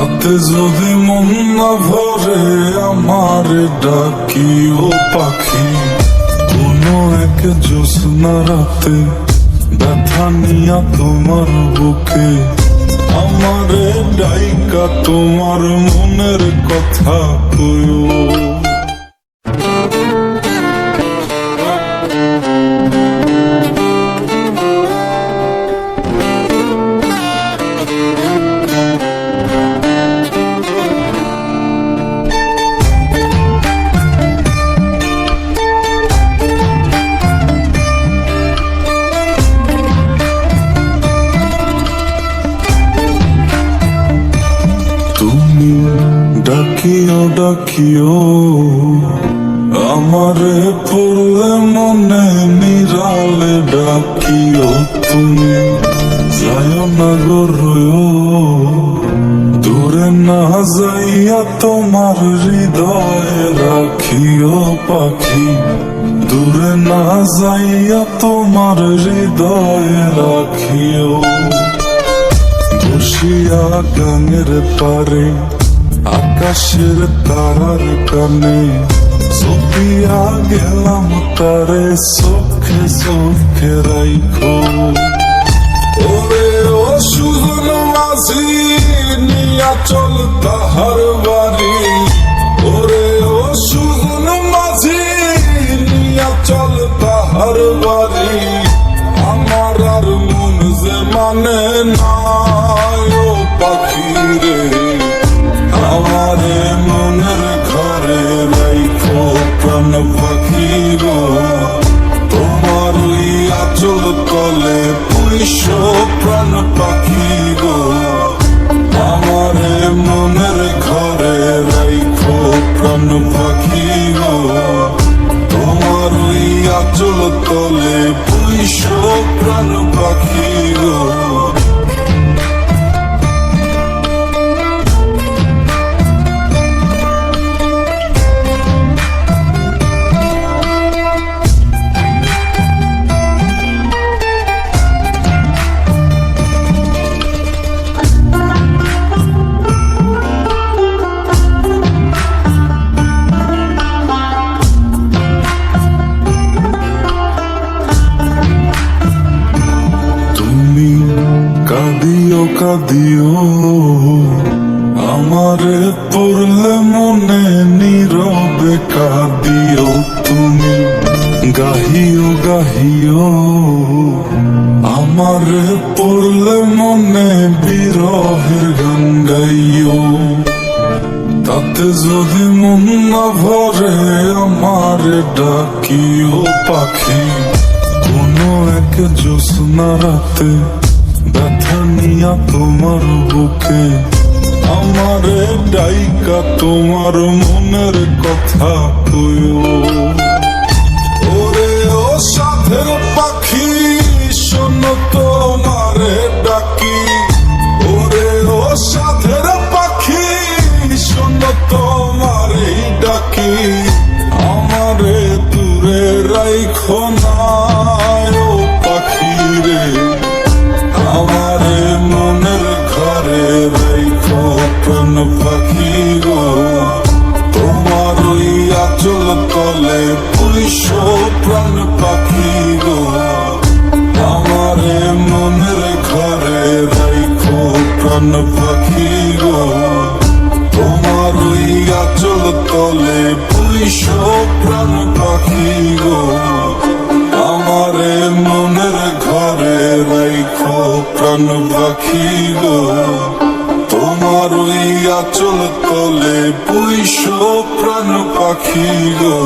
তাতে যদি মন না ভরে আমার ডাকিও পাখি। কোনো এক জ্যোৎস্না রাতে ব্যথা নিয়া তোমার বুকে আমারে ডাইকা তোমার মনের কথা কইও। তুমি ডাকিও ডাকিও আমারে পড়লে মনে নিরালে ডাকিও। তুমি যায় না গো রয়ো দূরে না যাইয়া তোমার হৃদয়ে রাখিও পাখি। দূরে না যাইয়া তোমার হৃদয়ে রাখিও। বসিয়া গানের পারে আকাশের তারার কানে সপিয়া গেলাম তারে চোখে চোখে রাইখো। ওরে ও সুজন মাঝি নিয়া চল তাহার বাড়ি। ওরে ও সুজন মাঝি নিয়া চল তাহার বাড়ি। আমার আর মন যে মানে না পাখি রে আমারে মনের ঘরে রাইখো প্রাণ পাখি গো। তোমার ওই আঁচল তলে পুইশো প্রাণ পাখি গো। আমারে মনের ঘরে রাইখো প্রাণ পাখি গো। তোমার ওই আঁচল তলে পুইশো প্রাণ পাখি গো। কাঁদিও কাঁদিও আমারে পড়লে মনে নীরবে কাঁদিও। তুমি গাহিও গাহিও আমারে পড়লে মনে বিরহের গান গাইও। তাতে যদি মন না ভরে আমারে ডাকিও পাখি। কোনো এক জ্যোৎস্না রাতে ব্যথা নিয়া তোমার বুকে আমারে ডাইকা তোমার মনের কথা কইও। ওরে ও সাথের পাখি শোনো তোমারে ডাকি। ওরে ও সাথের পাখি শোনো তোমারে ডাকি। আমারে দূরে রাইখো না ও পাখি রে। আমারে মনের ঘরে রাইখো প্রাণ পাখি গো। তোমার ওই আঁচল তলে পুইশো প্রাণ পাখি গো। আমারে মনের ঘরে রাইখো প্রাণ পাখি গো। তোমার ওই আঁচল তলে পুইশো প্রাণ পাখি গো। আমারে মনের ঘরে রাইখো প্রাণ পাখি গো। তোমার ওই আঁচল তলে পুইশো প্রাণ পাখি গো।